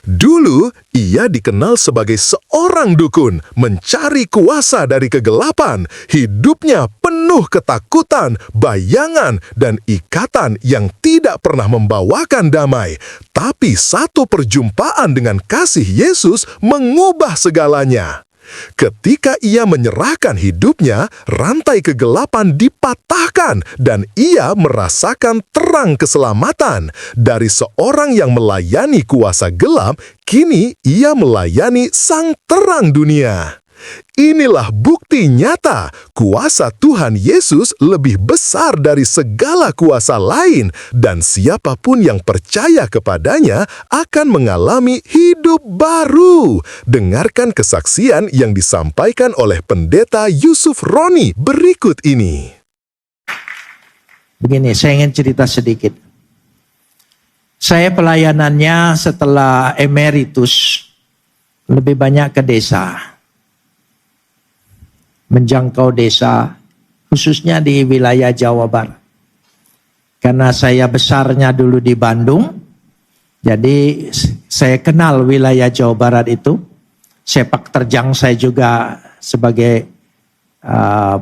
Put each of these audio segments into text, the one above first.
Dulu, ia dikenal sebagai seorang dukun, mencari kuasa dari kegelapan. Hidupnya penuh ketakutan, bayangan, dan ikatan yang tidak pernah membawakan damai. Tapi satu perjumpaan dengan kasih Yesus mengubah segalanya. Ketika ia menyerahkan hidupnya, rantai kegelapan dipatahkan dan ia merasakan terang keselamatan. Dari seorang yang melayani kuasa gelap, kini ia melayani sang terang dunia. Inilah bukti nyata, kuasa Tuhan Yesus lebih besar dari segala kuasa lain, dan siapapun yang percaya kepadanya akan mengalami hidup baru. Dengarkan kesaksian yang disampaikan oleh Pendeta Yusuf Roni berikut ini. Begini, saya ingin cerita sedikit. Saya pelayanannya setelah emeritus lebih banyak ke desa. Menjangkau desa, khususnya di wilayah Jawa Barat. Karena saya besarnya dulu di Bandung, jadi saya kenal wilayah Jawa Barat itu. Sepak terjang saya juga sebagai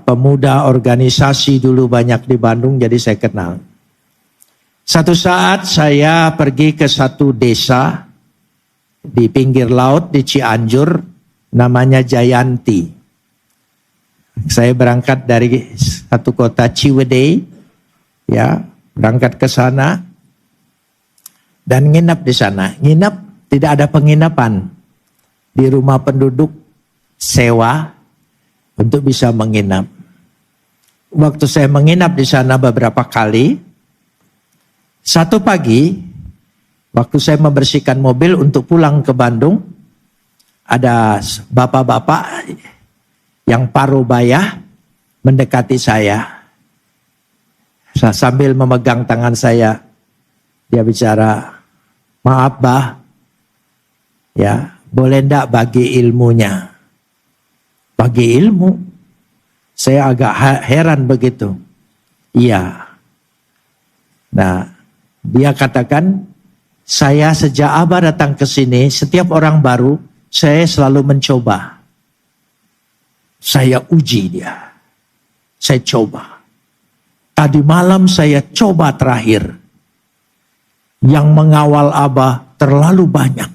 pemuda organisasi dulu banyak di Bandung, jadi saya kenal. Satu saat saya pergi ke satu desa di pinggir laut di Cianjur, namanya Jayanti. Saya berangkat dari satu kota Ciwidey, ya, berangkat ke sana dan nginap di sana. Nginap, tidak ada penginapan, di rumah penduduk sewa untuk bisa menginap. Waktu saya menginap di sana beberapa kali, satu pagi waktu saya membersihkan mobil untuk pulang ke Bandung, ada bapak-bapak yang paruh bayah mendekati saya. Sambil memegang tangan saya, dia bicara, "Maaf bah, ya boleh ndak bagi ilmunya?" Bagi ilmu? Saya agak heran begitu. Iya. Nah, dia katakan, "Saya sejak Abah datang ke sini, setiap orang baru, saya selalu mencoba. Saya uji dia. Saya coba. Tadi malam saya coba terakhir. Yang mengawal Abah terlalu banyak.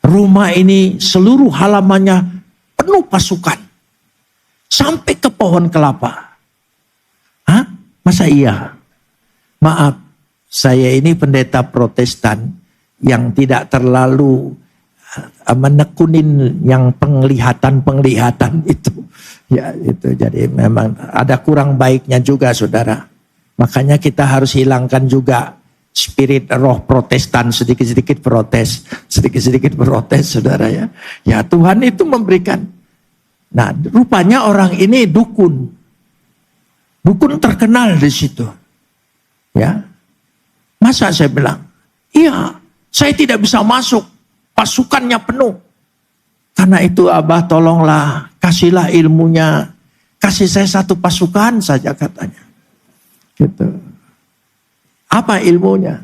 Rumah ini seluruh halamannya penuh pasukan. Sampai ke pohon kelapa." Hah? Masa iya? Maaf, saya ini pendeta Protestan yang tidak terlalu menekunin yang penglihatan itu. Ya itu, jadi memang ada kurang baiknya juga saudara. Makanya kita harus hilangkan juga spirit roh Protestan, sedikit-sedikit protes saudara ya. Ya Tuhan itu memberikan. Nah rupanya orang ini dukun terkenal di situ. Ya, masa saya bilang, iya saya tidak bisa masuk. Pasukannya penuh. Karena itu Abah tolonglah, kasihlah ilmunya. Kasih saya satu pasukan saja katanya. Gitu. Apa ilmunya?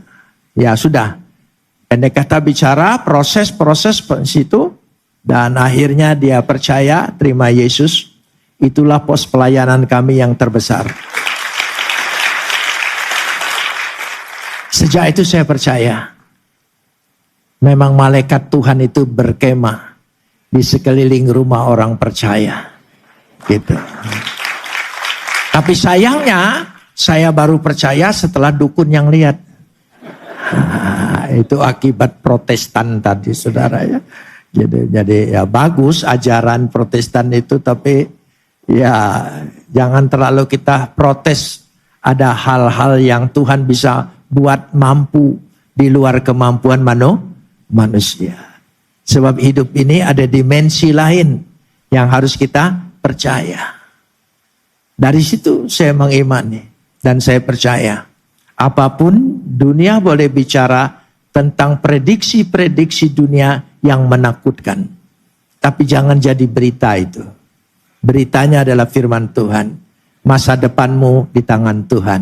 Ya sudah. Pendek kata bicara, proses situ. Dan akhirnya dia percaya, terima Yesus. Itulah pos pelayanan kami yang terbesar. Sejak itu saya percaya. Memang malaikat Tuhan itu berkemah di sekeliling rumah orang percaya. Gitu. Tapi sayangnya saya baru percaya setelah dukun yang lihat. Itu akibat Protestan tadi saudara ya. Jadi ya bagus ajaran Protestan itu, tapi ya jangan terlalu kita protes. Ada hal-hal yang Tuhan bisa buat mampu di luar kemampuan manusia. Sebab hidup ini ada dimensi lain yang harus kita percaya. Dari situ saya mengimani dan saya percaya. Apapun dunia boleh bicara tentang prediksi-prediksi dunia yang menakutkan. Tapi jangan jadi berita itu. Beritanya adalah firman Tuhan. Masa depanmu di tangan Tuhan.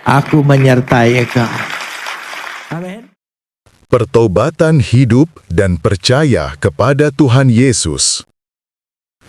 Aku menyertai engkau. Amin. Pertobatan hidup dan percaya kepada Tuhan Yesus.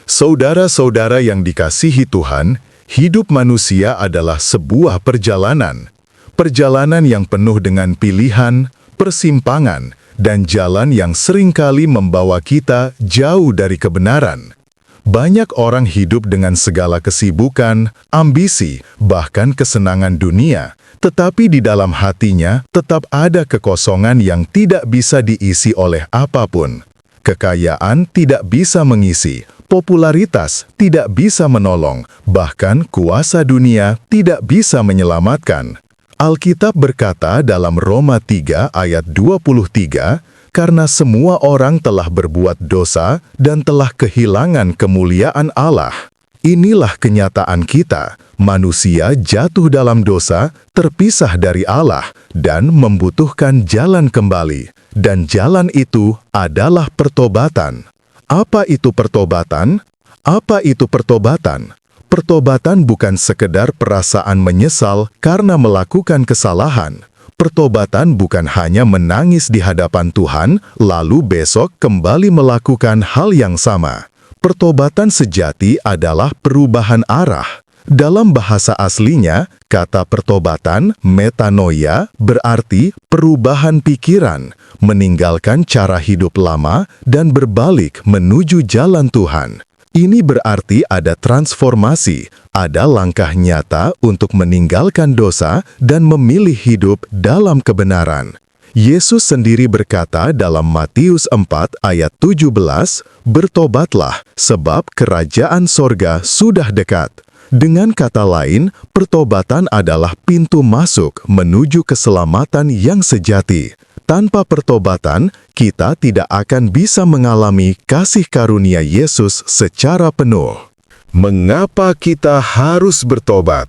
Saudara-saudara yang dikasihi Tuhan, hidup manusia adalah sebuah perjalanan. Perjalanan yang penuh dengan pilihan, persimpangan, dan jalan yang seringkali membawa kita jauh dari kebenaran. Banyak orang hidup dengan segala kesibukan, ambisi, bahkan kesenangan dunia. Tetapi di dalam hatinya tetap ada kekosongan yang tidak bisa diisi oleh apapun. Kekayaan tidak bisa mengisi, popularitas tidak bisa menolong, bahkan kuasa dunia tidak bisa menyelamatkan. Alkitab berkata dalam Roma 3 ayat 23, "Karena semua orang telah berbuat dosa dan telah kehilangan kemuliaan Allah." Inilah kenyataan kita, manusia jatuh dalam dosa, terpisah dari Allah, dan membutuhkan jalan kembali. Dan jalan itu adalah pertobatan. Apa itu pertobatan? Apa itu pertobatan? Pertobatan bukan sekedar perasaan menyesal karena melakukan kesalahan. Pertobatan bukan hanya menangis di hadapan Tuhan, lalu besok kembali melakukan hal yang sama. Pertobatan sejati adalah perubahan arah. Dalam bahasa aslinya, kata pertobatan, metanoia, berarti perubahan pikiran, meninggalkan cara hidup lama dan berbalik menuju jalan Tuhan. Ini berarti ada transformasi, ada langkah nyata untuk meninggalkan dosa dan memilih hidup dalam kebenaran. Yesus sendiri berkata dalam Matius 4 ayat 17, "Bertobatlah, sebab kerajaan sorga sudah dekat." Dengan kata lain, pertobatan adalah pintu masuk menuju keselamatan yang sejati. Tanpa pertobatan, kita tidak akan bisa mengalami kasih karunia Yesus secara penuh. Mengapa kita harus bertobat?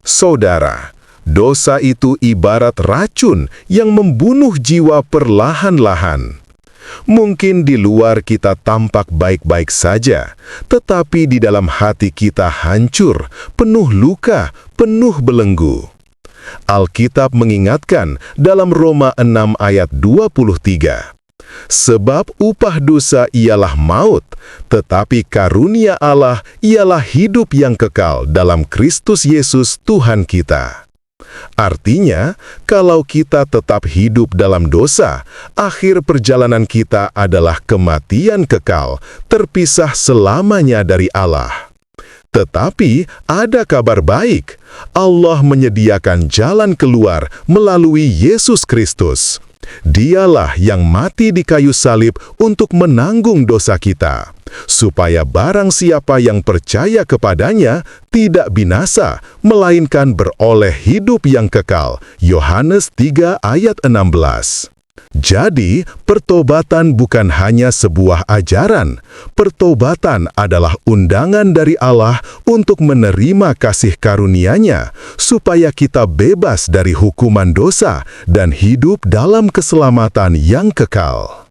Saudara, dosa itu ibarat racun yang membunuh jiwa perlahan-lahan. Mungkin di luar kita tampak baik-baik saja, tetapi di dalam hati kita hancur, penuh luka, penuh belenggu. Alkitab mengingatkan dalam Roma 6 ayat 23, "Sebab upah dosa ialah maut, tetapi karunia Allah ialah hidup yang kekal dalam Kristus Yesus Tuhan kita." Artinya, kalau kita tetap hidup dalam dosa, akhir perjalanan kita adalah kematian kekal, terpisah selamanya dari Allah. Tetapi ada kabar baik, Allah menyediakan jalan keluar melalui Yesus Kristus. Dialah yang mati di kayu salib untuk menanggung dosa kita, supaya barang siapa yang percaya kepadanya tidak binasa, melainkan beroleh hidup yang kekal. Yohanes 3 ayat 16. Jadi, pertobatan bukan hanya sebuah ajaran. Pertobatan adalah undangan dari Allah untuk menerima kasih karunia-Nya, supaya kita bebas dari hukuman dosa dan hidup dalam keselamatan yang kekal.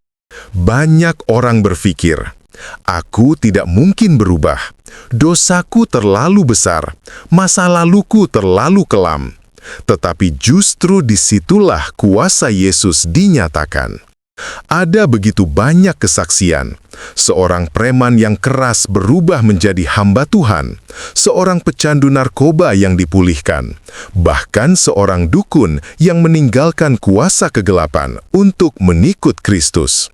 Banyak orang berpikir, "Aku tidak mungkin berubah. Dosaku terlalu besar, masa laluku terlalu kelam." Tetapi justru disitulah kuasa Yesus dinyatakan. Ada begitu banyak kesaksian. Seorang preman yang keras berubah menjadi hamba Tuhan. Seorang pecandu narkoba yang dipulihkan. Bahkan seorang dukun yang meninggalkan kuasa kegelapan untuk mengikut Kristus.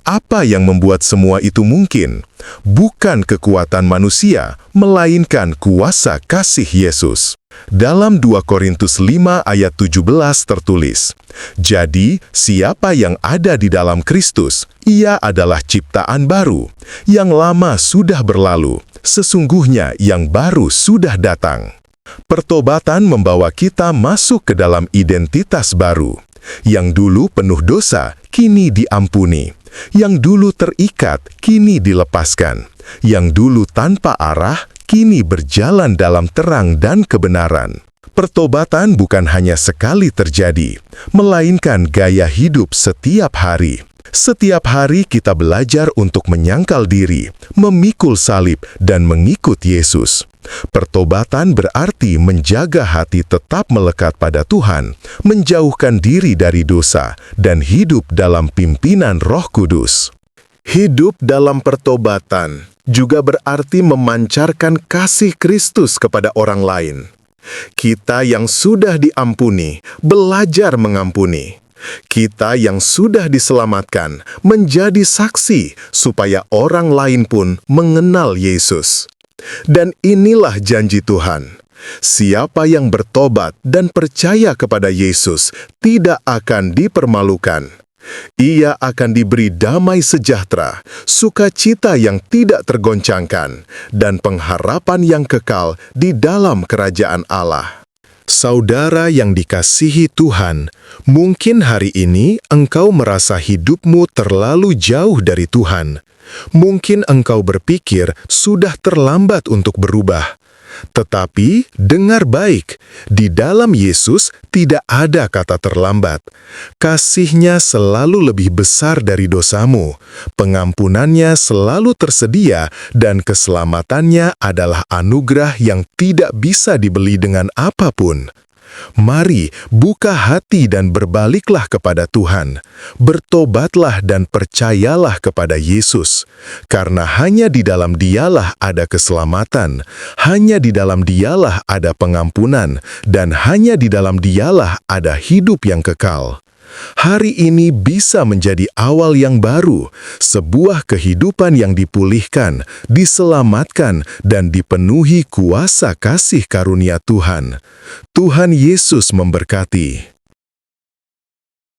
Apa yang membuat semua itu mungkin? Bukan kekuatan manusia, melainkan kuasa kasih Yesus. Dalam 2 Korintus 5 ayat 17 tertulis, "Jadi, siapa yang ada di dalam Kristus, ia adalah ciptaan baru. Yang lama sudah berlalu, sesungguhnya yang baru sudah datang." Pertobatan membawa kita masuk ke dalam identitas baru. Yang dulu penuh dosa, kini diampuni. Yang dulu terikat, kini dilepaskan. Yang dulu tanpa arah, kini berjalan dalam terang dan kebenaran. Pertobatan bukan hanya sekali terjadi, melainkan gaya hidup setiap hari. Setiap hari kita belajar untuk menyangkal diri, memikul salib, dan mengikut Yesus. Pertobatan berarti menjaga hati tetap melekat pada Tuhan, menjauhkan diri dari dosa, dan hidup dalam pimpinan Roh Kudus. Hidup dalam pertobatan juga berarti memancarkan kasih Kristus kepada orang lain. Kita yang sudah diampuni, belajar mengampuni. Kita yang sudah diselamatkan, menjadi saksi supaya orang lain pun mengenal Yesus. Dan inilah janji Tuhan. Siapa yang bertobat dan percaya kepada Yesus tidak akan dipermalukan. Ia akan diberi damai sejahtera, sukacita yang tidak tergoncangkan, dan pengharapan yang kekal di dalam kerajaan Allah. Saudara yang dikasihi Tuhan, mungkin hari ini engkau merasa hidupmu terlalu jauh dari Tuhan. Mungkin engkau berpikir sudah terlambat untuk berubah. Tetapi, dengar baik, di dalam Yesus tidak ada kata terlambat. Kasih-Nya selalu lebih besar dari dosamu, pengampunannya selalu tersedia, dan keselamatannya adalah anugerah yang tidak bisa dibeli dengan apapun. Mari buka hati dan berbaliklah kepada Tuhan. Bertobatlah dan percayalah kepada Yesus. Karena hanya di dalam Dialah ada keselamatan, hanya di dalam Dialah ada pengampunan, dan hanya di dalam Dialah ada hidup yang kekal. Hari ini bisa menjadi awal yang baru, sebuah kehidupan yang dipulihkan, diselamatkan, dan dipenuhi kuasa kasih karunia Tuhan. Tuhan Yesus memberkati.